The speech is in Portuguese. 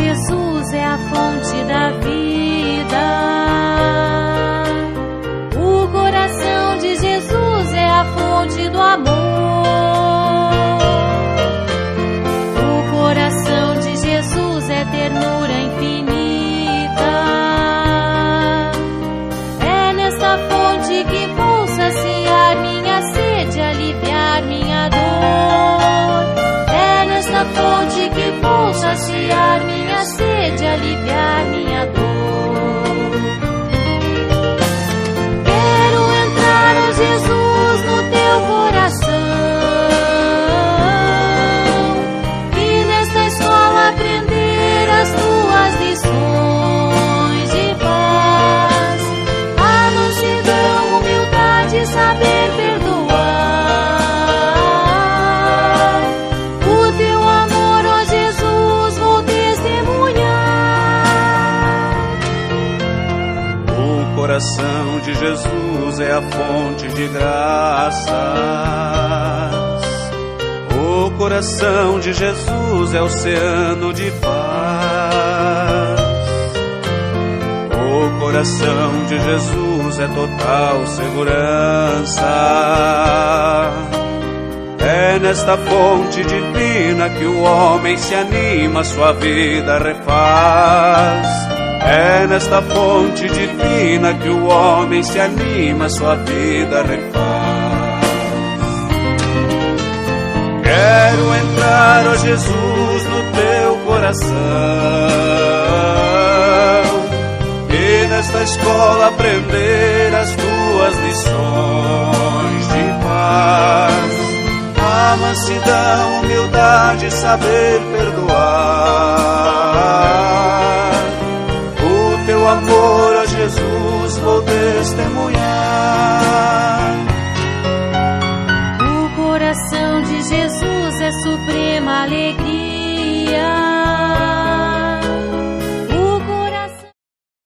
Jesus é a fonte da vida. O coração de Jesus é a fonte do amor. O coração de Jesus é ternura infinita. É nesta fonte que vou saciar minha sede, aliviar minha dor. É nesta fonte que vou saciar minha sede, aliviar minha dor. Quero entrar, ó Jesus, no teu coração e nesta escola aprender as tuas lições de paz, a mansidão, humildade, saber perdoar. O teu amor, ó Jesus, vou testemunhar. O coração de Jesus é a fonte de graças. O coração de Jesus é o oceano de paz. O coração de Jesus é total segurança. É nesta fonte divina que o homem se anima, sua vida refaz. É nesta fonte divina que o homem se anima, sua vida refaz. Quero entrar, ó Jesus, no teu coração e nesta escola aprender as tuas lições de paz, a mansidão, humildade, saber perdoar. O teu amor, ó Jesus, vou testemunhar. O coração de Jesus é suprema alegria.